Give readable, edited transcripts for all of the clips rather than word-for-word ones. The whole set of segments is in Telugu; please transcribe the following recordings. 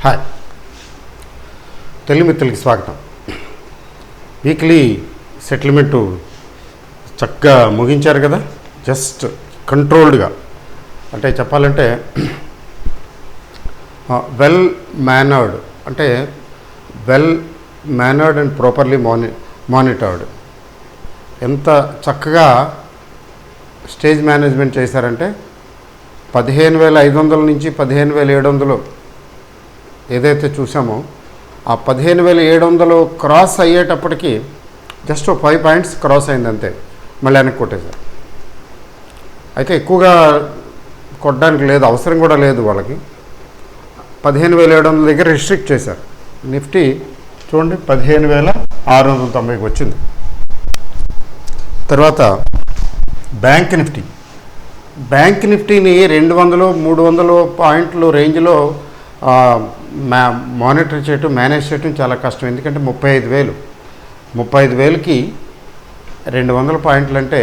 హాయ్, తెలుగు మిత్రులకి స్వాగతం. వీక్లీ సెటిల్మెంటు చక్కగా ముగించారు కదా. జస్ట్ కంట్రోల్డ్గా, అంటే చెప్పాలంటే వెల్ మేనర్డ్, అంటే well mannered and properly monitored. ఎంత చక్కగా స్టేజ్ మేనేజ్మెంట్ చేశారంటే 15,500 నుంచి 15,700 ఏదైతే చూసామో ఆ 15,700 క్రాస్ అయ్యేటప్పటికి జస్ట్ 5 పాయింట్స్ క్రాస్ అయింది అంతే, మళ్ళీ వెనక్కి కొట్టేశారు. అయితే ఎక్కువగా కొట్టడానికి లేదు, అవసరం కూడా లేదు వాళ్ళకి. 15,700 దగ్గర రిస్ట్రిక్ట్ చేశారు. నిఫ్టీ చూడండి 15,690కి వచ్చింది. తర్వాత బ్యాంక్ నిఫ్టీని 200-300 పాయింట్లు రేంజ్లో మానిటర్ చేయటం, మేనేజ్ చేయటం చాలా కష్టం. ఎందుకంటే 35,000కి 200 పాయింట్లు అంటే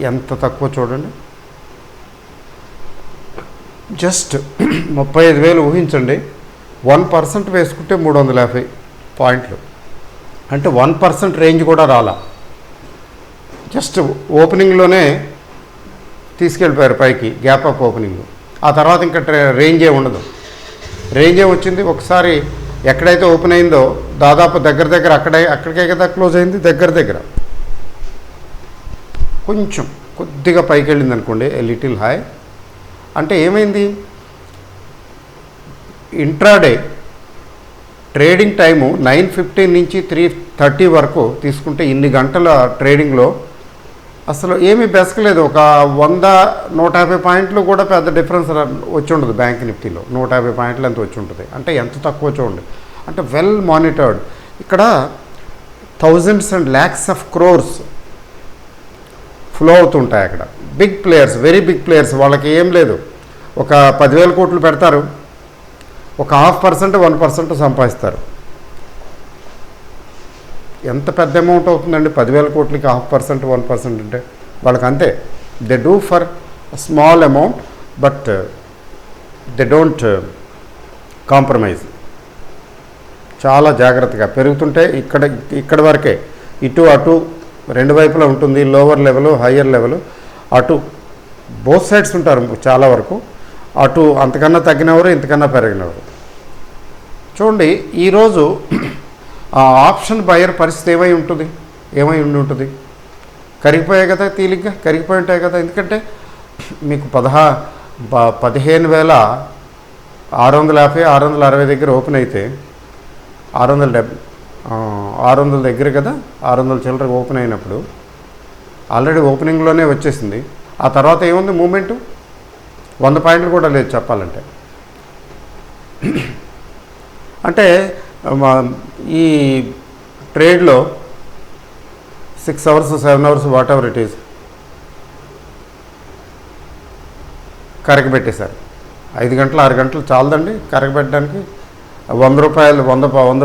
ఎంత తక్కువ చూడండి. జస్ట్ 35,000 ఊహించండి. 1% వేసుకుంటే 350 పాయింట్లు, అంటే 1% రేంజ్ కూడా రాలా. జస్ట్ ఓపెనింగ్లోనే తీసుకెళ్ళిపోయారు పైకి, గ్యాప్ అప్ ఓపెనింగ్. ఆ తర్వాత ఇంకా రేంజే ఉండదు. రేంజే వచ్చింది ఒకసారి ఎక్కడైతే ఓపెన్ అయిందో దాదాపు దగ్గర అక్కడికే కదా క్లోజ్ అయింది. దగ్గర కొంచెం కొద్దిగా పైకి వెళ్ళింది అనుకోండి, లిటిల్ హై. అంటే ఏమైంది, ఇంట్రాడే ట్రేడింగ్ టైము 9:15 నుంచి 3:30 వరకు తీసుకుంటే ఇన్ని గంటల ట్రేడింగ్లో అసలు ఏమీ బెసకలేదు. ఒక 100-150 పాయింట్లు కూడా పెద్ద డిఫరెన్స్ వచ్చి ఉండదు. బ్యాంక్ నిఫ్టీలో 150 పాయింట్లు ఎంత వచ్చి ఉంటుంది. అంటే ఎంత తక్కువ చూడండి. అంటే వెల్ మానిటర్డ్. ఇక్కడ thousands and lakhs of crores flow అవుతుంటాయి అక్కడ. Big players, very big players. వాళ్ళకి ఏం లేదు, ఒక 10,000 కోట్లు పెడతారు, ఒక 0.5%, 1% సంపాదిస్తారు. ఎంత పెద్ద అమౌంట్ అవుతుందండి 10,000 కోట్లకి 0.5%, 1% అంటే వాళ్ళకి అంతే. They do for small amount but they don't compromise. చాలా జాగ్రత్తగా పెరుగుతుంటే ఇక్కడ వరకే, ఇటు అటు రెండు వైపులా ఉంటుంది. లోవర్ లెవెల్, హయ్యర్ లెవెల్, అటు బోత్ సైడ్స్ ఉంటారు చాలా వరకు. అటు అంతకన్నా తగ్గినవారు, ఇంతకన్నా పెరిగినవారు. చూడండి ఈరోజు ఆ ఆప్షన్ బయర్ పరిస్థితి ఏమై ఉండి ఉంటుంది. కరిగిపోయాయి కదా, తేలిగ్గా కరిగిపోయి ఉంటాయి కదా. ఎందుకంటే మీకు 15,650, 660 దగ్గర ఓపెన్ అయితే 600 దగ్గర కదా, 600 చిల్లర ఓపెన్ అయినప్పుడు ఆల్రెడీ ఓపెనింగ్లోనే వచ్చేసింది. ఆ తర్వాత ఏముంది మూమెంటు, 100 పాయింట్లు కూడా లేదు చెప్పాలంటే. అంటే ఈ ట్రేడ్లో 6 hours, 7 hours, whatever it is కరగబెట్టేశారు. 5 గంటలు, 6 గంటలు చాలదండి కరగబెట్టడానికి. 100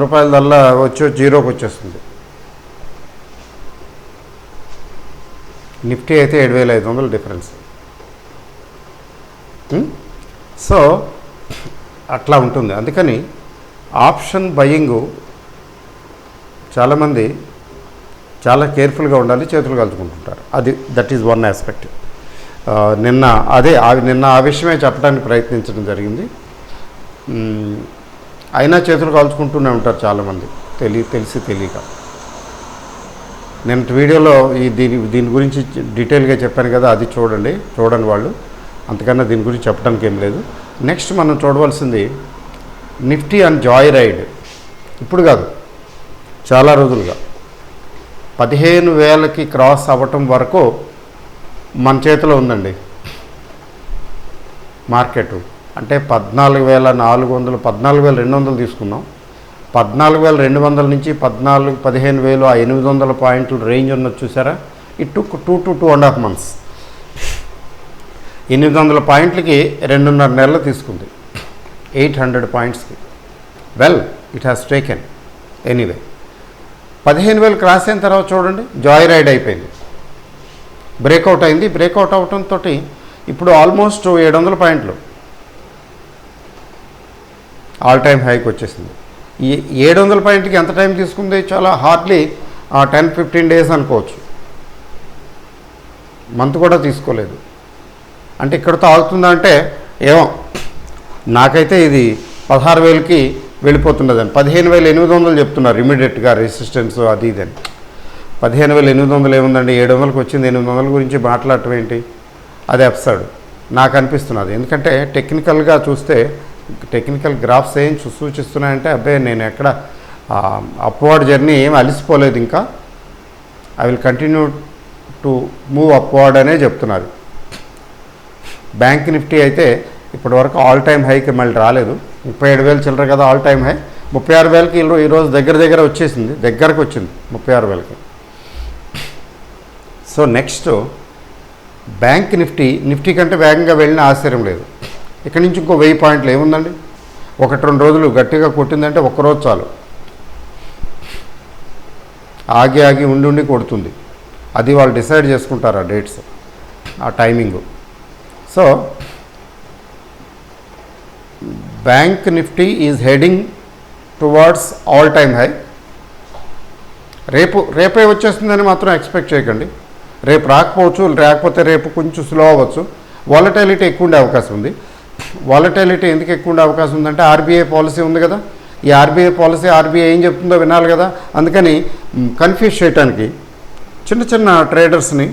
రూపాయల దల్లా వచ్చి జీరోకి వచ్చేస్తుంది. నిఫ్టీ అయితే 7,500 డిఫరెన్స్. సో అట్లా ఉంటుంది. అందుకని ఆప్షన్ బయింగు చాలామంది చాలా కేర్ఫుల్గా ఉండాలి, చేతులు కలుచుకుంటుంటారు. That is one aspect. నిన్న ఆ విషయమే చెప్పడానికి ప్రయత్నించడం జరిగింది. అయినా చేతులు కాల్చుకుంటూనే ఉంటారు చాలామంది, తెలిసి తెలియక. నిన్నటి వీడియోలో దీని గురించి డీటెయిల్గా చెప్పాను కదా, అది చూడండి వాళ్ళు. అంతకన్నా దీని గురించి చెప్పడానికి ఏం లేదు. నెక్స్ట్ మనం చూడవలసింది నిఫ్టీ అండ్ జాయ్ రైడ్. ఇప్పుడు కాదు, చాలా రోజులుగా 15,000కి క్రాస్ అవ్వటం వరకు మన చేతిలో ఉందండి మార్కెట్. అంటే 14,400, 14,200 తీసుకున్నాం. 14,200 నుంచి 15,000 ఆ 800 పాయింట్లు రేంజ్ ఉన్నది చూసారా. It took 2 to 2.5 months. 800 పాయింట్లకి 2.5 నెలలు తీసుకుంది. 800 పాయింట్స్కి. Well, it has taken anyway. 15,000 cross అయిన తర్వాత చూడండి జాయ్ రైడ్ అయిపోయింది, బ్రేక్అవుట్ అయింది. బ్రేక్అవుట్ అవడంతో ఇప్పుడు ఆల్మోస్ట్ 700 పాయింట్లు ఆల్ టైమ్ హైకి వచ్చేసింది. ఈ 700 పాయింట్కి ఎంత టైం తీసుకుంది? చాలా హార్డ్లీ 10-15 డేస్ అనుకోవచ్చు, మంత్ కూడా తీసుకోలేదు. అంటే ఇక్కడతో ఆగుతుందా అంటే ఏమో, నాకైతే ఇది 16,000కి వెళ్ళిపోతున్నదని. 15,800 చెప్తున్నారు ఇమీడియట్గా రెసిస్టెన్స్ అది ఇది అని. 15,800 ఏముందండి, 700కి వచ్చింది, 800 గురించి మాట్లాడటం ఏంటి? అది అప్సర్డ్ నాకు అనిపిస్తున్నది. ఎందుకంటే టెక్నికల్గా చూస్తే టెక్నికల్ గ్రాఫ్స్ ఏం సూచిస్తున్నాయంటే అబ్బాయి నేను ఎక్కడ అప్వర్డ్ జర్నీ ఏం అలిసిపోలేదు, ఇంకా I will continue to move upward అనే చెప్తున్నారు. బ్యాంక్ నిఫ్టీ అయితే ఇప్పటివరకు ఆల్ టైమ్ హైకి మళ్ళీ రాలేదు. 37,000 చిల్లర కదా ఆల్ టైమ్ హై. 36,000కి ఈరోజు దగ్గర వచ్చేసింది, దగ్గరకు వచ్చింది 36,000కి. సో నెక్స్ట్ బ్యాంక్ నిఫ్టీ కంటే వేగంగా వెళ్ళిన ఆశ్చర్యం లేదు. ఇక్కడ నుంచి ఇంకో 1000 పాయింట్లు ఏముందండి, 1-2 రోజులు గట్టిగా కొట్టిందంటే ఒక్కరోజు చాలు, ఆగి ఉండి కొడుతుంది. అది వాళ్ళు డిసైడ్ చేసుకుంటారు ఆ డేట్స్, ఆ timing. So bank Nifty is heading towards all time high. రేపే వచ్చేస్తుందని మాత్రం ఎక్స్పెక్ట్ చేయకండి. రేపు రాకపోవచ్చు, లేకపోతే రేపు కొంచెం స్లో అవ్వచ్చు. వాలటైలిటీ ఎక్కువ ఉండే అవకాశం ఉంది. వాలటైలిటీ ఎందుకు ఎక్కువ ఉండే అవకాశం ఉందంటే ఆర్బీఐ పాలసీ ఉంది కదా. ఈ ఆర్బీఐ పాలసీ ఆర్బీఐ ఏం చెప్తుందో వినాలి కదా. అందుకని కన్ఫ్యూజ్ చేయడానికి, చిన్న ట్రేడర్స్ని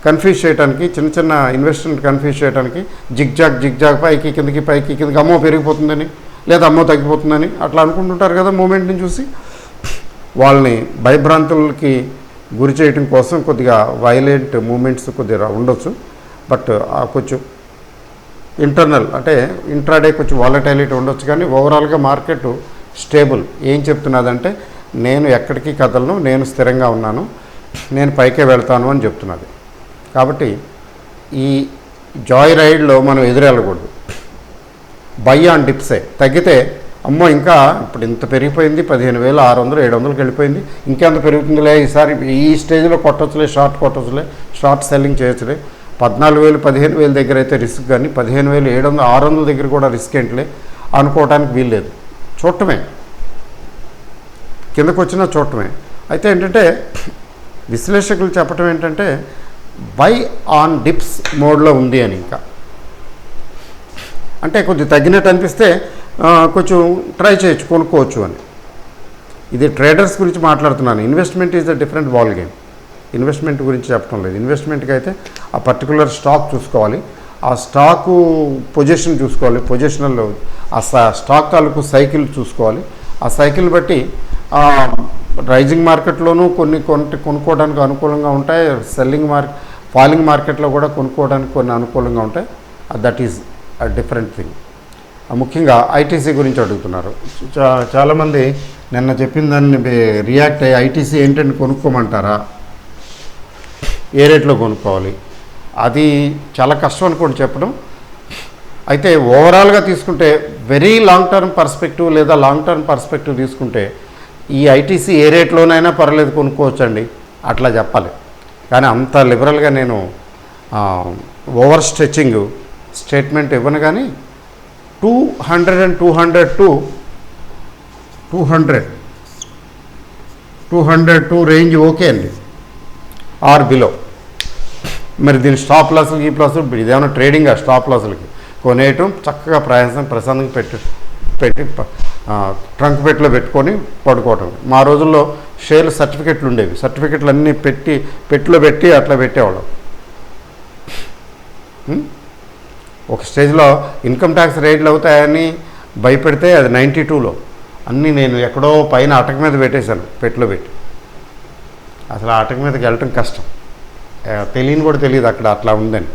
కన్ఫ్యూజ్ చేయడానికి, చిన్న ఇన్వెస్టర్ని కన్ఫ్యూజ్ చేయడానికి జిగ్జాగ్ పైకి కిందకి అమ్మో పెరిగిపోతుందని లేదా అమ్మో తగ్గిపోతుందని అట్లా అనుకుంటుంటారు కదా. మూమెంట్ని చూసి వాళ్ళని భయభ్రాంతులకి గురి చేయడం కోసం కొద్దిగా వైలెంట్ మూమెంట్స్ కొద్దిగా ఉండొచ్చు. బట్ కొంచెం ఇంటర్నల్ అంటే ఇంట్రాడే కొంచెం వాలటైలిటీ ఉండొచ్చు. కానీ ఓవరాల్గా మార్కెట్ స్టేబుల్. ఏం చెప్తున్నదంటే నేను ఎక్కడికి కదలను, నేను స్థిరంగా ఉన్నాను, నేను పైకే వెళ్తాను అని చెప్తున్నది. కాబట్టి ఈ జాయ్ రైడ్లో మనం ఎదురెళ్ళకూడదు. By on డిప్సే. తగ్గితే అమ్మో ఇంకా ఇప్పుడు ఇంత పెరిగిపోయింది, 15,600 700కి వెళ్ళిపోయింది, ఇంకెంత పెరుగుతుందిలే, ఈసారి ఈ స్టేజ్లో కొట్టొచ్చులే, షార్ట్ సెల్లింగ్ చేయొచ్చులే. 14,000 15,000 దగ్గర అయితే రిస్క్, కానీ 15,700 600 దగ్గర కూడా రిస్క్ ఏంటిలే అనుకోవడానికి వీల్లేదు. చూడటమే, కిందకు వచ్చినా చూడటమే. అయితే ఏంటంటే విశ్లేషకులు చెప్పటం ఏంటంటే బై ఆన్ డిప్స్ మోడ్లో ఉంది అని. ఇంకా అంటే కొద్దిగా తగ్గినట్టు అనిపిస్తే కొంచెం ట్రై చేయొచ్చు, కొనుక్కోవచ్చు అని. ఇది ట్రేడర్స్ గురించి మాట్లాడుతున్నాను. Investment is the different ball game. Investment గురించి చెప్పడం లేదు. ఇన్వెస్ట్మెంట్కి అయితే ఆ పర్టికులర్ స్టాక్ చూసుకోవాలి, ఆ స్టాకు పొజిషన్ చూసుకోవాలి, పొజిషనల్లో ఆ స్టాక్ తాలూకు సైకిల్ చూసుకోవాలి. ఆ సైకిల్ బట్టి రైజింగ్ మార్కెట్లోనూ కొన్ని కొనుక్కోవడానికి అనుకూలంగా ఉంటాయి, ఫాలింగ్ మార్కెట్లో కూడా కొనుక్కోవడానికి కొన్ని అనుకూలంగా ఉంటాయి. That is a different thing. ముఖ్యంగా ఐటీసీ గురించి అడుగుతున్నారు చాలామంది. నిన్న చెప్పిన దాన్ని రియాక్ట్ అయ్యి ఐటీసీ ఏంటంటే కొనుక్కోమంటారా, ఏ రేట్లో కొనుక్కోవాలి, అది చాలా కష్టం అనుకోండి చెప్పడం. అయితే ఓవరాల్గా తీసుకుంటే వెరీ లాంగ్ టర్మ్ పర్స్పెక్టివ్ లేదా లాంగ్ టర్మ్ పర్స్పెక్టివ్ తీసుకుంటే ఈ ఐటీసీ ఏ రేట్లోనైనా పర్లేదు కొనుక్కోవచ్చండి అట్లా చెప్పాలి. కానీ అంత లిబరల్గా నేను ఓవర్ స్ట్రెచ్చింగ్ స్టేట్మెంట్ ఇవ్వను. కానీ 200 and 202 రేంజ్ ఓకే అండి, ఆర్ బిలో. మరి దీని స్టాప్ లాసులు ఇదేమైనా ట్రేడింగ్, స్టాప్ లాసులకి కొనేయటం, చక్కగా ప్రశాంతంగా పెట్టి ట్రంక్ పెట్టిలో పెట్టుకొని పడుకోవటం. మా రోజుల్లో షేర్లు సర్టిఫికెట్లు ఉండేవి, సర్టిఫికెట్లు అన్నీ పెట్టిలో పెట్టి అట్లా పెట్టేవాళ్ళం. ఒక స్టేజ్లో ఇన్కమ్ ట్యాక్స్ రేట్లు అవుతాయని భయపెడితే అది 92లో అన్నీ నేను ఎక్కడో పైన అటక మీద పెట్టేశాను, పెట్టిలో పెట్టి. అసలు ఆ అటక మీదకి వెళ్ళటం కష్టం, తెలియని కూడా తెలియదు అక్కడ అట్లా ఉందని.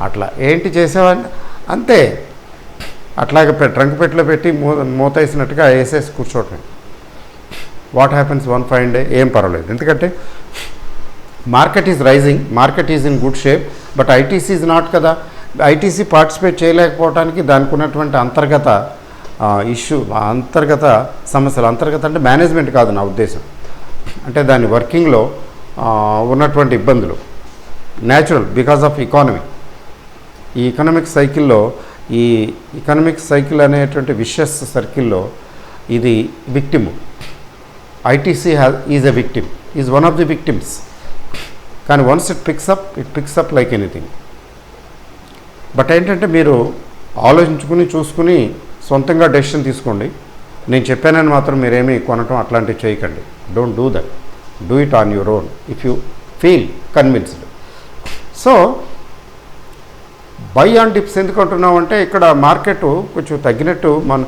అట్లా ఏంటి చేసేవాడిని అంతే, అట్లాగే ట్రంక్ పెట్టిలో పెట్టి మూత వేసినట్టుగా వేసేసి కూర్చోవటం. What happens one fine day ఏం పర్వాలేదు, ఎందుకంటే market is rising, market is in good shape. But ITC is not కదా. ఐటీసీ పార్టిసిపేట్ చేయలేకపోవడానికి దానికి ఉన్నటువంటి అంతర్గత అంతర్గత సమస్యలు, అంతర్గత అంటే మేనేజ్మెంట్ కాదు నా ఉద్దేశం, అంటే దాని వర్కింగ్లో ఉన్నటువంటి ఇబ్బందులు న్యాచురల్ బికాజ్ ఆఫ్ ఎకానమీ. ఈ ఎకనామిక్ సైకిల్లో ఈ ఎకనామిక్ సైకిల్ అనేటువంటి విషయస్ సర్కిల్లో ఇది victim. ITC is a victim, is one of the victims. కానీ once it picks up like anything. But ఏంటంటే మీరు ఆలోచించుకుని చూసుకుని సొంతంగా డెసిషన్ తీసుకోండి. నేను చెప్పానని మాత్రం మీరేమీ కొనటం అట్లాంటివి చేయకండి. Don't do that. Do it on your own if you feel convinced. So by on dips ఎందుకు అంటున్నాం అంటే ఇక్కడ మార్కెట్ కొంచెం తగ్గినట్టు మన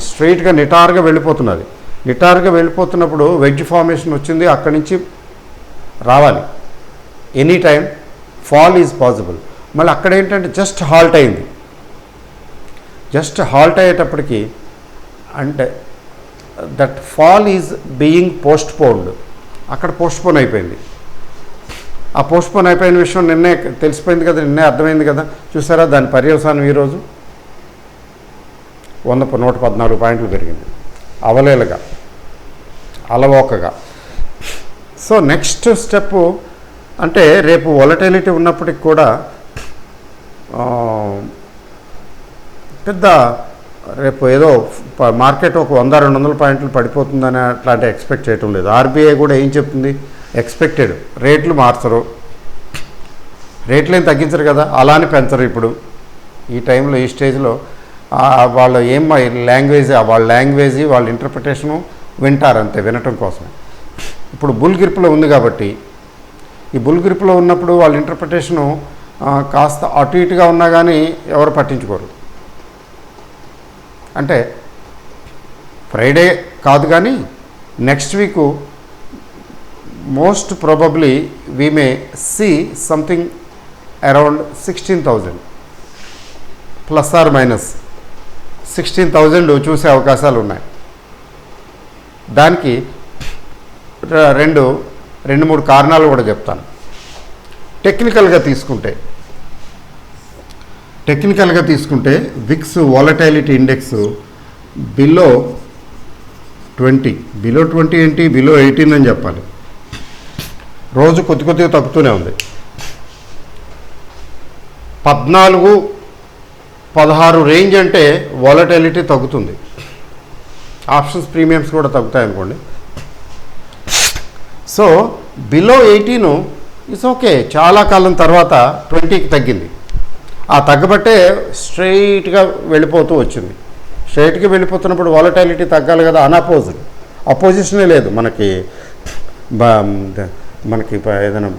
స్ట్రైట్గా నిటారుగా వెళ్ళిపోతున్నది. నిటారుగా వెళ్ళిపోతున్నప్పుడు వెడ్జ్ ఫార్మేషన్ వచ్చింది, అక్కడి నుంచి రావాలి. Any time fall is possible. మళ్ళీ అక్కడ ఏంటంటే జస్ట్ హాల్ట్ అయింది. జస్ట్ హాల్ట్ అయ్యేటప్పటికి అంటే that fall is being postponed. అక్కడ పోస్ట్పోన్ అయిపోయింది. ఆ పోస్ట్పోన్ అయిపోయిన విషయం నిన్నే తెలిసిపోయింది కదా, నిన్నే అర్థమైంది కదా. చూసారా దాని పర్యవసానం ఈరోజు 114 పాయింట్లు పెరిగింది అవలేలుగా, అలవోకగా. సో నెక్స్ట్ స్టెప్ అంటే రేపు వొలటిలిటీ ఉన్నప్పటికి కూడా పెద్ద రేపు ఏదో మార్కెట్ ఒక 100-200 పాయింట్లు పడిపోతుందని అట్లాంటి ఎక్స్పెక్ట్ చేయటం లేదు. ఆర్బీఐ కూడా ఏం చెప్తుంది, ఎక్స్పెక్టెడ్ రేట్లు మార్చరు, రేట్లు ఏం తగ్గించరు కదా, అలానే పెంచరు. ఇప్పుడు ఈ టైంలో ఈ స్టేజ్లో వాళ్ళు ఏం లాంగ్వేజ్ వాళ్ళ ఇంటర్ప్రిటేషను వింటారు అంతే, వినటం కోసం. ఇప్పుడు బుల్ గ్రిప్లో ఉంది కాబట్టి ఈ బుల్ గ్రిప్లో ఉన్నప్పుడు వాళ్ళ ఇంటర్ప్రిటేషను కాస్త అటు ఇటుగా ఉన్నా కానీ ఎవరు పట్టించుకోరు. అంటే ఫ్రైడే కాదు కానీ next week most probably we may see something around 16,000 plus or minus 16,000 చూసే అవకాశాలు ఉన్నాయి. దానికి రెండు మూడు కారణాలు కూడా చెప్తాను. టెక్నికల్గా తీసుకుంటే విక్స్ వాలటైలిటీ ఇండెక్స్ బిలో 20 ఏంటి, బిలో 18 అని చెప్పాలి. రోజు కొద్దిగా తగ్గుతూనే ఉంది. 14-16 రేంజ్ అంటే వాలటైలిటీ తగ్గుతుంది. ఆప్షన్స్ ప్రీమియమ్స్ కూడా తగ్గుతాయి అనుకోండి. So below 18 it's okay. చాలా కాలం తర్వాత 20కి తగ్గింది. ఆ తగ్గబట్టే స్ట్రైట్గా వెళ్ళిపోతూ వచ్చింది. స్ట్రైట్గా వెళ్ళిపోతున్నప్పుడు వాలటైలిటీ తగ్గాలి కదా. అపోజిషనే లేదు మనకి. ఏదైనా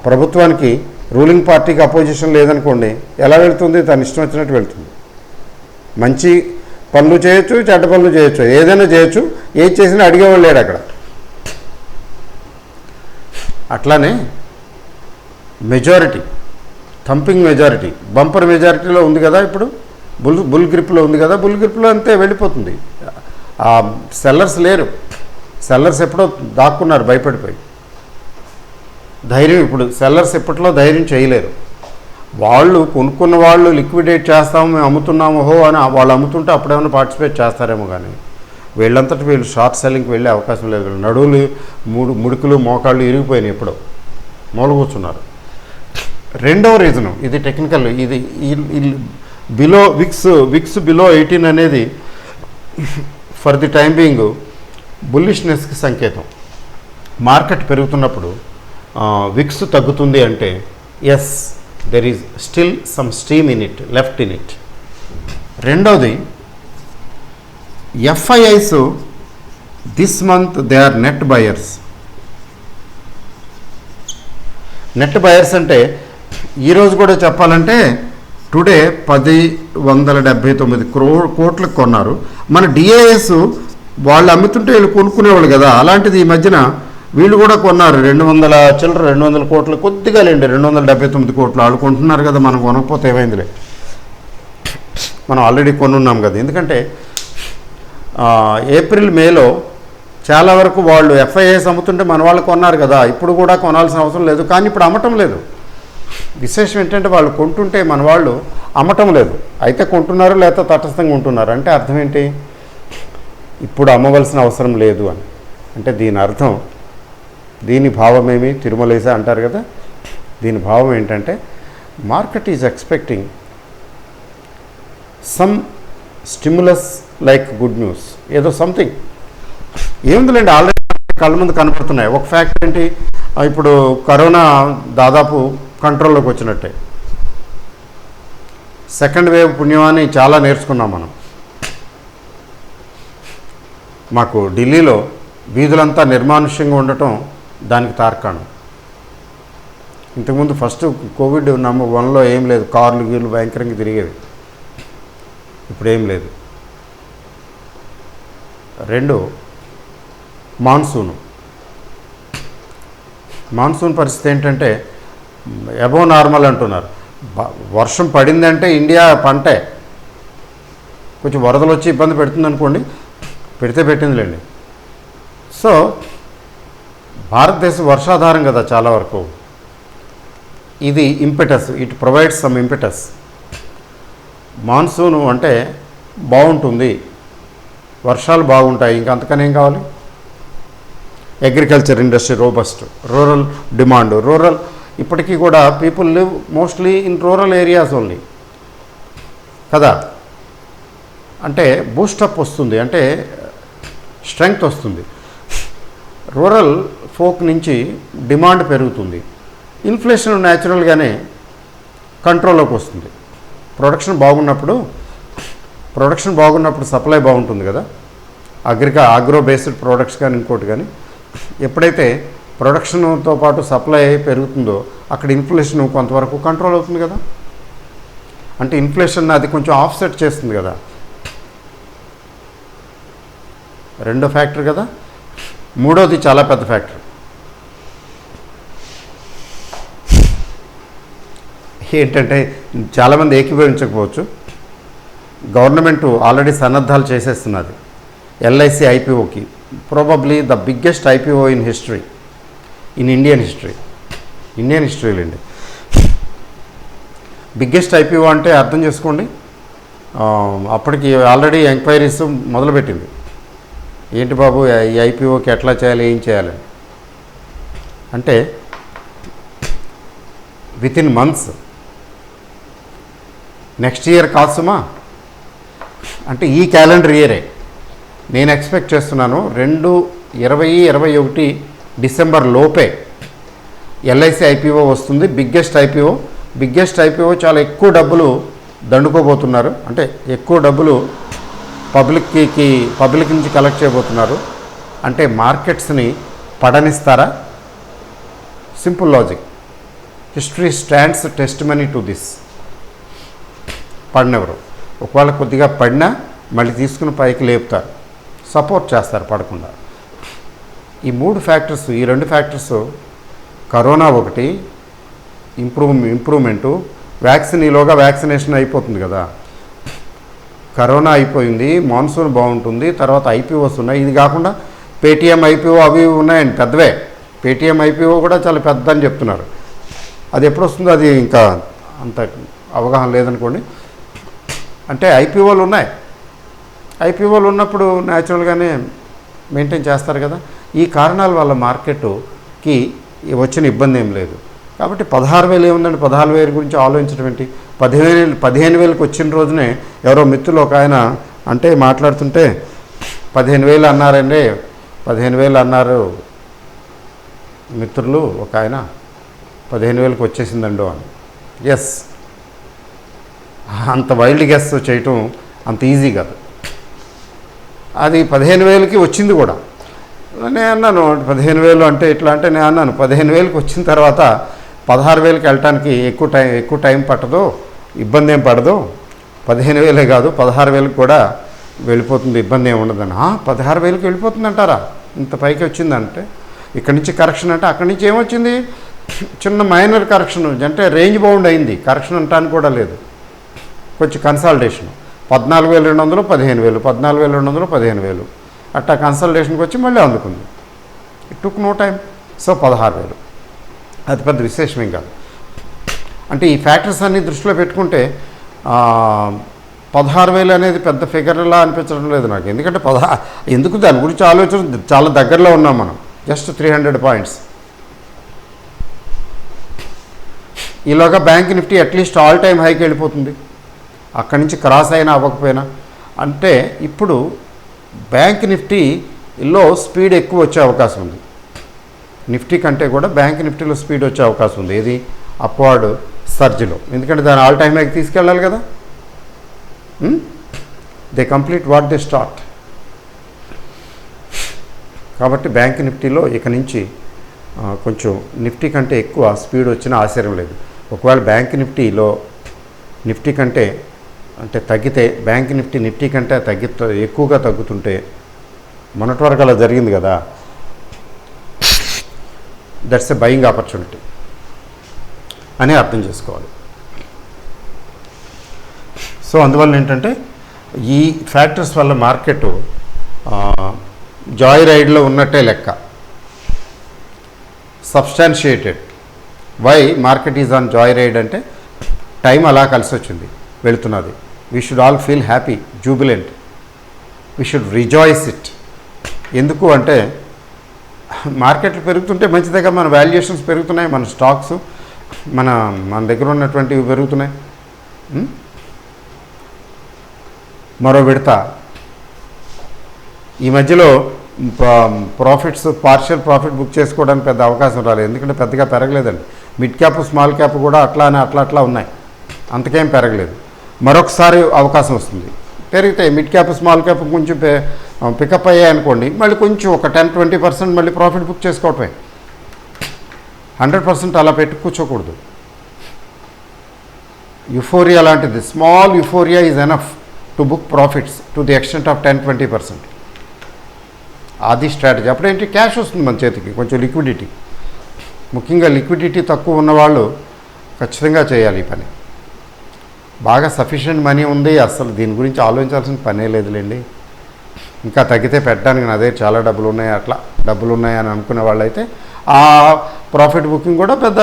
ప్రభుత్వానికి రూలింగ్ పార్టీకి అపోజిషన్ లేదనుకోండి, ఎలా వెళ్తుంది, తన ఇష్టం వచ్చినట్టు వెళ్తుంది. మంచి పనులు చేయొచ్చు, చెడ్డ పనులు చేయొచ్చు, ఏదైనా చేయొచ్చు. ఏది చేసినా అడిగేవాళ్ళు లేడు అక్కడ. అట్లానే మెజారిటీ, థంపింగ్ మెజారిటీ, బంపర్ మెజారిటీలో ఉంది కదా ఇప్పుడు. బుల్ గ్రిప్లో ఉంది కదా. బుల్ గ్రిప్లో అంతే వెళ్ళిపోతుంది. సెల్లర్స్ లేరు. సెల్లర్స్ ఎప్పుడో దాక్కున్నారు భయపడిపోయి. ధైర్యం ఇప్పుడు సెల్లర్స్ ఎప్పట్లో ధైర్యం చేయలేరు. వాళ్ళు కొనుక్కున్న వాళ్ళు లిక్విడేట్ చేస్తాము, మేము అమ్ముతున్నాము అని వాళ్ళు అమ్ముతుంటే అప్పుడేమైనా పార్టిసిపేట్ చేస్తారేమో. కానీ వీళ్ళంతటి వీళ్ళు షార్ట్ సెల్లింగ్కి వెళ్ళే అవకాశం లేదు. నడువులు ముడుకులు మోకాళ్ళు ఇరిగిపోయినాయి, ఎప్పుడో మూల కూర్చున్నారు. రెండవ రీజను ఇది టెక్నికల్. ఇది బిలో విక్స్ బిలో 18 అనేది ఫర్ ది టైం బీయింగ్ బుల్లిష్నెస్కి సంకేతం. మార్కెట్ పెరుగుతున్నప్పుడు విక్స్ తగ్గుతుంది అంటే yes, there is still some steam left in it. రెండవది FIIs this month they are net buyers. Net buyers అంటే ఈరోజు కూడా చెప్పాలంటే టుడే 1,179 కోట్లకు కొన్నారు. మన డిఐఎస్ వాళ్ళు అమ్ముతుంటే వీళ్ళు కొనుక్కునేవాళ్ళు కదా. అలాంటిది ఈ మధ్యన వీళ్ళు కూడా కొన్నారు. 200 కోట్లు, కొద్దిగా లేండి 279 కోట్లు వాళ్ళు కొంటున్నారు కదా. మనం కొనకపోతే ఏమైందిలే, మనం ఆల్రెడీ కొనున్నాం కదా. ఎందుకంటే ఏప్రిల్ మేలో చాలా వరకు వాళ్ళు FIIs అమ్ముతుంటే మన వాళ్ళు కొన్నారు కదా. ఇప్పుడు కూడా కొనాల్సిన అవసరం లేదు, కానీ ఇప్పుడు అమ్మటం లేదు. విశేషం ఏంటంటే వాళ్ళు కొంటుంటే మన వాళ్ళు అమ్మటం లేదు. అయితే కొంటున్నారు, లేకపోతే తటస్థంగా ఉంటున్నారు. అంటే అర్థం ఏంటి, ఇప్పుడు అమ్మవలసిన అవసరం లేదు అని. అంటే దీని అర్థం, దీని భావమేమి, తిరుమలేసా అంటారు కదా, దీని భావం ఏంటంటే market is expecting some stimulus like good news, ఏదో సంథింగ్ ఏముందిలేండి, ఆల్రెడీ కళ్ళ ముందు కనపడుతున్నాయి. ఒక ఫ్యాక్ట్ ఏంటి, ఇప్పుడు కరోనా దాదాపు కంట్రోల్లోకి వచ్చినట్టే. సెకండ్ వేవ్ పుణ్యమాన్ని చాలా నేర్చుకున్నాం మనం. మాకు ఢిల్లీలో వీధులంతా నిర్మానుష్యంగా ఉండటం దానికి తార్కాణం. ఇంతకుముందు ఫస్ట్ కోవిడ్ నెంబర్ 1లో ఏం లేదు, కార్లు గీర్లు భయంకరంగా తిరిగేవి, ఇప్పుడు ఏం లేదు. 2 మాన్సూన్ పరిస్థితి ఏంటంటే అబోవ్ నార్మల్ అంటున్నారు. వర్షం పడిందంటే ఇండియా పంటే, కొంచెం వరదలు వచ్చి ఇబ్బంది పెడుతుంది అనుకోండి, పెట్టిందిలేండి. సో భారతదేశం వర్షాధారం కదా చాలా వరకు. ఇది impetus, it provides some impetus. Monsoon అంటే బాగుంటుంది, వర్షాలు బాగుంటాయి, ఇంకా అంతకని ఏం కావాలి. Agriculture industry robust, rural demand, rural ఇప్పటికీ కూడా people live mostly in rural areas only కదా. అంటే బూస్టప్ వస్తుంది, అంటే స్ట్రెంగ్త్ వస్తుంది, రూరల్ ఫోక్ నుంచి డిమాండ్ పెరుగుతుంది, ఇన్ఫ్లేషన్ న్యాచురల్గానే కంట్రోల్లోకి వస్తుంది. ప్రొడక్షన్ బాగున్నప్పుడు సప్లై బాగుంటుంది కదా. అగ్రో బేస్డ్ ప్రోడక్ట్స్ కానీ ఇంకోటి కానీ, ఎప్పుడైతే ప్రొడక్షన్తో పాటు సప్లై పెరుగుతుందో అక్కడ ఇన్ఫ్లేషన్ కొంతవరకు కంట్రోల్ అవుతుంది కదా. అంటే ఇన్ఫ్లేషన్ అది కొంచెం ఆఫ్సెట్ చేస్తుంది కదా. రెండో ఫ్యాక్టర్ కదా. మూడోది చాలా పెద్ద ఫ్యాక్టర్ ఏంటంటే చాలామంది ఏకీభవించకపోవచ్చు, గవర్నమెంట్ ఆల్రెడీ సన్నద్ధాలు చేసేస్తున్నది ఎల్ఐసి ఐపీఓకి. Probably the biggest IPO in history, in Indian హిస్టరీలండి. బిగ్గెస్ట్ ఐపీఓ అంటే అర్థం చేసుకోండి, అప్పటికి ఆల్రెడీ ఎంక్వైరీస్ మొదలుపెట్టింది. ఏంటి బాబు ఈ ఐపీఓకి ఎట్లా చేయాలి, ఏం చేయాలి అంటే వితిన్ మంత్స్, నెక్స్ట్ ఇయర్ కాసుమా అంటే ఈ క్యాలెండర్ ఇయరే నేను ఎక్స్పెక్ట్ చేస్తున్నాను. 2020-21 డిసెంబర్ లోపే ఎల్ఐసి ఐపీఓ వస్తుంది. బిగ్గెస్ట్ ఐపీఓ చాలా ఎక్కువ డబ్బులు దండుకోబోతున్నారు, అంటే ఎక్కువ డబ్బులు పబ్లిక్ నుంచి కలెక్ట్ చేయబోతున్నారు. అంటే మార్కెట్స్ని పడనిస్తారా? Simple logic, history stands testimony to this. పడినెవరు, ఒకవేళ కొద్దిగా పడినా మళ్ళీ తీసుకుని పైకి లేపుతారు, సపోర్ట్ చేస్తారు పడకుండా. ఈ 3 ఫ్యాక్టర్స్, ఈ 2 ఫ్యాక్టర్స్, కరోనా ఒకటి, ఇంప్రూవ్మెంటు, ఈలోగా వ్యాక్సినేషన్ అయిపోతుంది కదా. కరోనా అయిపోయింది, మాన్సూన్ బాగుంటుంది, తర్వాత ఐపీఓస్ ఉన్నాయి. ఇది కాకుండా పేటీఎం ఐపీఓ అవి ఉన్నాయండి, పెద్దవే. పేటీఎం ఐపీఓ కూడా చాలా పెద్ద అని చెప్తున్నారు. అది ఎప్పుడు వస్తుందో అది ఇంకా అంత అవగాహన లేదనుకోండి. అంటే ఐపీఓలు ఉన్నాయి, ఐపీఓలు ఉన్నప్పుడు న్యాచురల్గానే మెయింటైన్ చేస్తారు కదా. ఈ కారణాల వల్ల మార్కెట్కి వచ్చిన ఇబ్బంది ఏం లేదు. కాబట్టి 16,000 ఏముందండి, 14,000 గురించి ఆలోచించడం ఏంటి. 15,000కి వచ్చిన రోజునే ఎవరో మిత్రులు ఒక ఆయన అంటే మాట్లాడుతుంటే 15,000 అన్నారండి, 15,000 అన్నారు మిత్రులు, ఒక ఆయన 15,000కి వచ్చేసిందండో అని. ఎస్, అంత వైల్డ్ గెస్ చేయటం అంత ఈజీ కాదు. అది 15,000కి వచ్చింది కూడా. నేను అన్నాను 15,000 అంటే ఇట్లా అంటే, నేను అన్నాను 15,000కి వచ్చిన తర్వాత 16,000కి వెళ్ళటానికి ఎక్కువ టైం పట్టదు, ఇబ్బంది ఏం పడదు. 15,000 కాదు 16,000కి కూడా వెళ్ళిపోతుంది, ఇబ్బంది ఏమి ఉండదని. 16,000కి వెళ్ళిపోతుంది అంటారా? ఇంత పైకి వచ్చిందంటే ఇక్కడి నుంచి కరెక్షన్ అంటే అక్కడి నుంచి ఏమొచ్చింది, చిన్న మైనర్ కరెక్షన్, అంటే రేంజ్ బౌండ్ అయింది, కరెక్షన్ అంటానికి కూడా లేదు, కొంచెం కన్సాలిడేషన్. 14,200, 15,000, 14,200, 15,000 అట్టా కన్సల్టేషన్కి వచ్చి మళ్ళీ అందుకుంది. It took no time. So 16,000 అది పెద్ద విశేషమేం కాదు. అంటే ఈ ఫ్యాక్టర్స్ అన్నీ దృష్టిలో పెట్టుకుంటే 16,000 అనేది పెద్ద ఫిగర్లా అనిపించడం లేదు నాకు. ఎందుకంటే ఎందుకు దాని గురించి ఆలోచన, చాలా దగ్గరలో ఉన్నాం మనం, జస్ట్ 300 పాయింట్స్. ఈలోగా bank Nifty at least all time హైకి వెళ్ళిపోతుంది. అక్కడి నుంచి క్రాస్ అయినా అవ్వకపోయినా. అంటే ఇప్పుడు బ్యాంక్ నిఫ్టీలో స్పీడ్ ఎక్కువ వచ్చే అవకాశం ఉంది. నిఫ్టీ కంటే కూడా బ్యాంక్ నిఫ్టీలో స్పీడ్ వచ్చే అవకాశం ఉంది. ఏది అప్వర్డ్ సర్జ్లో, ఎందుకంటే దాని ఆల్ టైమ్ హైకి తీసుకెళ్ళాలి కదా. They complete what they start. కాబట్టి బ్యాంక్ నిఫ్టీలో ఇక నుంచి కొంచెం నిఫ్టీ కంటే ఎక్కువ స్పీడ్ వచ్చినా ఆశ్చర్యం లేదు. ఒకవేళ బ్యాంక్ నిఫ్టీలో నిఫ్టీ కంటే అంటే తగ్గితే, బ్యాంక్ నిఫ్టీ కంటే ఎక్కువగా తగ్గుతుంటే, మొన్నటి వరకు అలా జరిగింది కదా, దట్స్ ఎ బయింగ్ ఆపర్చునిటీ అని అర్థం చేసుకోవాలి. సో అందువల్ల ఏంటంటే ఈ ఫ్యాక్టర్స్ వల్ల మార్కెట్ జాయ్ రైడ్లో ఉన్నట్టే లెక్క. Substantiated why market is on joy ride అంటే టైం అలా కలిసి వచ్చింది, వెళుతున్నది. We should all feel happy, jubilant, we should rejoice it. ఎందుకు అంటే మార్కెట్లు పెరుగుతుంటే మంచిదిగా, మన వాల్యుయేషన్స్ పెరుగుతున్నాయి, మన స్టాక్స్ మన దగ్గర ఉన్నటువంటివి పెరుగుతున్నాయి. మరో విడత ఈ మధ్యలో పార్షియల్ ప్రాఫిట్ బుక్ చేసుకోవడానికి పెద్ద అవకాశం రాలేదు, ఎందుకంటే పెద్దగా పెరగలేదండి. మిడ్ క్యాప్ స్మాల్ క్యాప్ కూడా అట్లా ఉన్నాయి, అంతకేం పెరగలేదు. మరొకసారి అవకాశం వస్తుంది, పెరిగితే మిడ్ క్యాప్ స్మాల్ క్యాప్ కొంచెం పికప్ అయ్యాయి అనుకోండి, మళ్ళీ కొంచెం ఒక 10-20% మళ్ళీ ప్రాఫిట్ బుక్ చేసుకోవటమే. 100% అలా పెట్టి కూర్చోకూడదు. యుఫోరియా లాంటిది, small euphoria is enough to book profits to the extent of 10-20%. అది స్ట్రాటజీ. అప్పుడేంటి, క్యాష్ వస్తుంది మన చేతికి, కొంచెం లిక్విడిటీ. ముఖ్యంగా లిక్విడిటీ తక్కువ ఉన్నవాళ్ళు ఖచ్చితంగా చేయాలి ఈ పని. బాగా సఫిషియెంట్ మనీ ఉంది, అసలు దీని గురించి ఆలోచించాల్సిన పనే లేదులేండి. ఇంకా తగ్గితే పెట్టడానికి నా దగ్గర చాలా డబ్బులు ఉన్నాయి, అట్లా డబ్బులు ఉన్నాయని అనుకునే వాళ్ళైతే ఆ ప్రాఫిట్ బుకింగ్ కూడా పెద్ద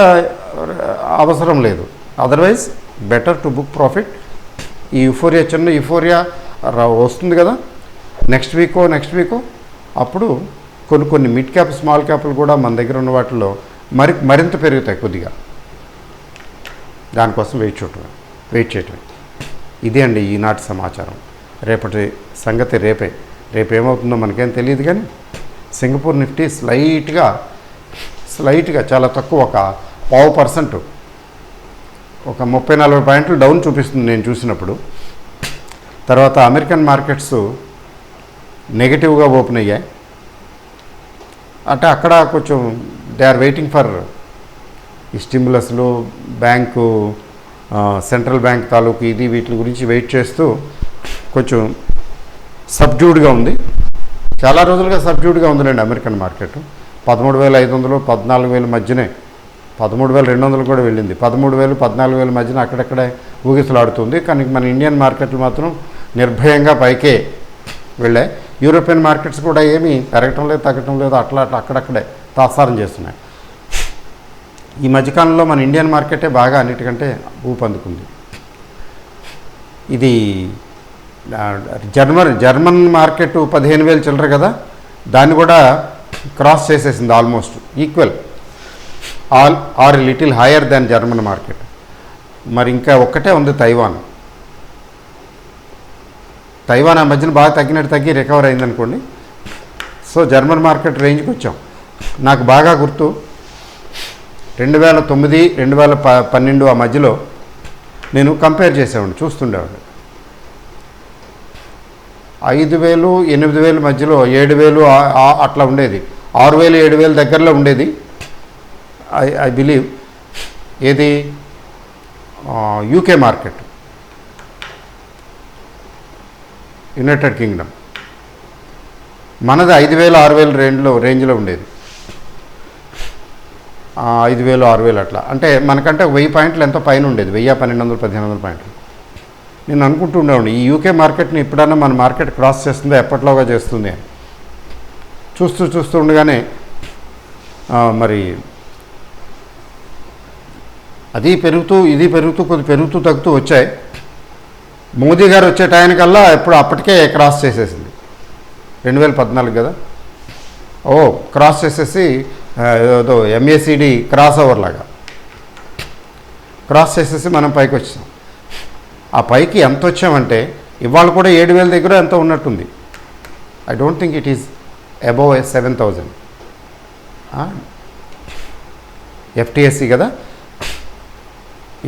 అవసరం లేదు. Otherwise better to book profit. ఈ చిన్న యుఫోరియా వస్తుంది కదా, నెక్స్ట్ వీకో అప్పుడు కొన్ని మిడ్ క్యాప్ స్మాల్ క్యాప్లు కూడా మన దగ్గర ఉన్న వాటిలో మరింత పెరుగుతాయి కొద్దిగా. దానికోసం వెయిట్ చేయటం. ఇదే అండి ఈనాటి సమాచారం. రేపటి సంగతి రేపేమవుతుందో మనకేం తెలియదు, కానీ సింగపూర్ నిఫ్టీ స్లైట్గా చాలా తక్కువ, ఒక 0.5%, ఒక 30-40 పాయింట్లు డౌన్ చూపిస్తుంది నేను చూసినప్పుడు. తర్వాత అమెరికన్ మార్కెట్స్ నెగిటివ్గా ఓపెన్ అయ్యాయి. అంటే అక్కడ కొంచెం దే ఆర్ వెయిటింగ్ ఫర్ ఈ స్టిమ్యులస్లు, బ్యాంకు సెంట్రల్ బ్యాంక్ తాలూకు వీటి గురించి వెయిట్ చేస్తూ కొంచెం సబ్డ్యూడ్గా ఉంది. చాలా రోజులుగా సబ్డ్యూడ్గా ఉందిలేండి అమెరికన్ మార్కెట్. 13,500, 14,000 మధ్యనే, 13,200 కూడా వెళ్ళింది. 13,000, 14,000 మధ్యన అక్కడక్కడే ఊగిసలాడుతుంది. కానీ మన ఇండియన్ మార్కెట్లు మాత్రం నిర్భయంగా పైకే వెళ్ళాయి. యూరోపియన్ మార్కెట్స్ కూడా ఏమీ పెరగటం లేదు, తగ్గటం లేదు, అట్లా అక్కడక్కడే తాత్సారం చేస్తున్నాయి. ఈ మధ్యకాలంలో మన ఇండియన్ మార్కెటే బాగా అన్నిటికంటే ఊపందుకుంది. ఇది జర్మన్ మార్కెట్ 15,000 చిల్లర కదా, దాన్ని కూడా క్రాస్ చేసేసింది. Almost equal or little higher than German market. మరి ఇంకా ఒక్కటే ఉంది తైవాన్ ఆ మధ్యన బాగా తగ్గి రికవర్ అయిందనుకోండి. సో జర్మన్ మార్కెట్ రేంజ్కి వచ్చాం. నాకు బాగా గుర్తు 2009, 2012 ఆ మధ్యలో నేను కంపేర్ చేసేవాడిని, చూస్తుండేవాడిని. 5,000, 8,000 మధ్యలో, 7,000 అట్లా ఉండేది. 6,000, 7,000 దగ్గరలో ఉండేది. ఐ బిలీవ్ ఏది యూకే మార్కెట్, యునైటెడ్ కింగ్డమ్. మనది 5,000, 6,000 రేంజ్లో ఉండేది. 5,000, 6,000 అట్లా. అంటే మనకంటే 1,000 పాయింట్లు ఎంతో పైన ఉండేది, 1,000, 1,200, 1,500 పాయింట్లు. నేను అనుకుంటూ ఉండేవాడిని, ఈ యూకే మార్కెట్ని ఎప్పుడన్నా మన మార్కెట్ క్రాస్ చేస్తుందో, ఎప్పటిలోగా చేస్తుంది అని. చూస్తూ ఉండగానే మరి అది పెరుగుతూ కొద్ది పెరుగుతూ తగ్గుతూ వచ్చాయి. మోదీ గారు వచ్చే టైంకల్లా అప్పటికే క్రాస్ చేసేసింది. 2014 కదా, క్రాస్ చేసేసి ఏదో MACD క్రాస్ ఓవర్ లాగా క్రాస్ చేసేసి మనం పైకి వచ్చాం. ఆ పైకి ఎంత వచ్చామంటే ఇవాళ కూడా 7,000 దగ్గర ఎంత ఉన్నట్టుంది. I don't think it is above 7,000 FTSE కదా.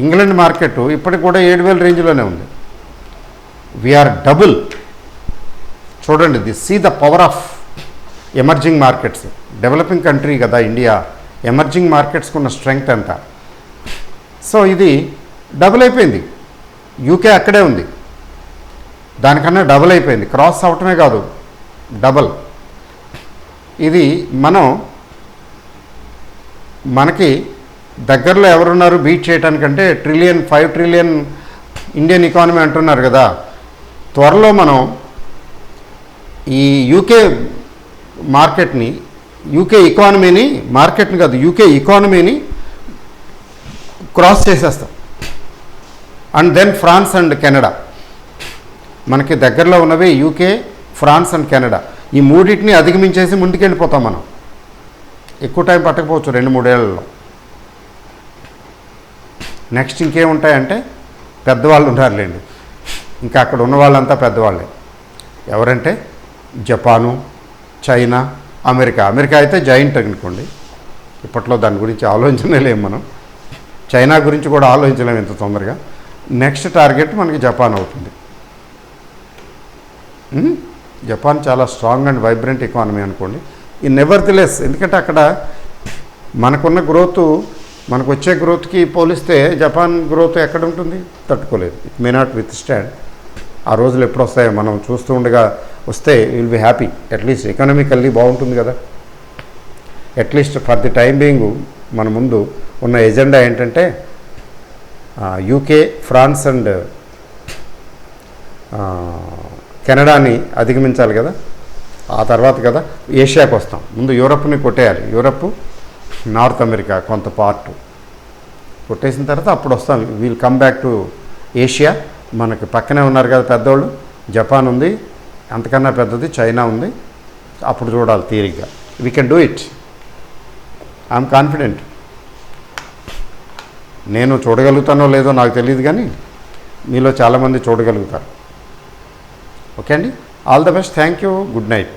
ఇంగ్లాండ్ మార్కెట్ ఇప్పటికి కూడా 7,000 రేంజ్లోనే ఉంది. We're double. చూడండి, see the power of emerging markets. Developing country కదా ఇండియా, ఎమర్జింగ్ మార్కెట్స్కి ఉన్న స్ట్రెంగ్త్ ఎంత. సో ఇది డబుల్ అయిపోయింది. యూకే అక్కడే ఉంది, దానికన్నా డబుల్ అయిపోయింది. క్రాస్ అవటమే కాదు, డబుల్. ఇది మనకి దగ్గరలో ఎవరున్నారు బీట్ చేయడానికంటే 5 ట్రిలియన్ ఇండియన్ ఎకానమీ అంటున్నారు కదా. త్వరలో మనం ఈ యూకే మార్కెట్ని, యూకే ఎకానమీని, మార్కెట్ని కాదు యూకే ఎకానమీని క్రాస్ చేసేస్తాం. And then France and Canada. మనకి దగ్గరలో ఉన్నవి యూకే, ఫ్రాన్స్ అండ్ కెనడా. ఈ మూడింటిని అధిగమించేసి ముందుకెళ్ళిపోతాం మనం. ఎక్కువ టైం పట్టకపోవచ్చు, 2-3 ఏళ్లలో. నెక్స్ట్ ఇంకేముంటాయంటే పెద్దవాళ్ళు ఉన్నారులేండి. ఇంకా అక్కడ ఉన్న వాళ్ళంతా పెద్దవాళ్ళే. ఎవరంటే జపాను, చైనా, అమెరికా. అమెరికా అయితే జాయింట్ అనుకోండి, ఇప్పట్లో దాని గురించి ఆలోచించలేము మనం. చైనా గురించి కూడా ఆలోచించలేము ఇంత తొందరగా. నెక్స్ట్ టార్గెట్ మనకి జపాన్ అవుతుంది. జపాన్ చాలా స్ట్రాంగ్ అండ్ వైబ్రెంట్ ఎకానమీ అనుకోండి. ఈ నెవర్దిలెస్, ఎందుకంటే అక్కడ మనకున్న గ్రోత్, మనకు వచ్చే గ్రోత్కి పోలిస్తే జపాన్ గ్రోత్ ఎక్కడ ఉంటుంది, తట్టుకోలేదు. It may not withstand. ఆ రోజులు ఎప్పుడు వస్తాయో మనం చూస్తూ ఉండగా వస్తే will be happy. At least economically బాగుంటుంది కదా. At least for the time being మన ముందు ఉన్న ఎజెండా ఏంటంటే యూకే, ఫ్రాన్స్ అండ్ కెనడాని అధిగమించాలి కదా. ఆ తర్వాత కదా ఏషియాకి వస్తాం. ముందు యూరప్ని కొట్టేయాలి. యూరప్, నార్త్ అమెరికా కొంత పార్ట్ కొట్టేసిన తర్వాత అప్పుడు వస్తాం. We'll come back to Asia. మనకి పక్కనే ఉన్నారు కదా పెద్దోళ్ళు, జపాన్ ఉంది, అంతకన్నా పెద్దది చైనా ఉంది. అప్పుడు చూడాలి తీరిగ్గా. We can do it. I'm confident. నేను చూడగలుగుతానో లేదో నాకు తెలియదు, కానీ మీలో చాలామంది చూడగలుగుతారు. ఓకే అండి, all the best. Thank you. Good night.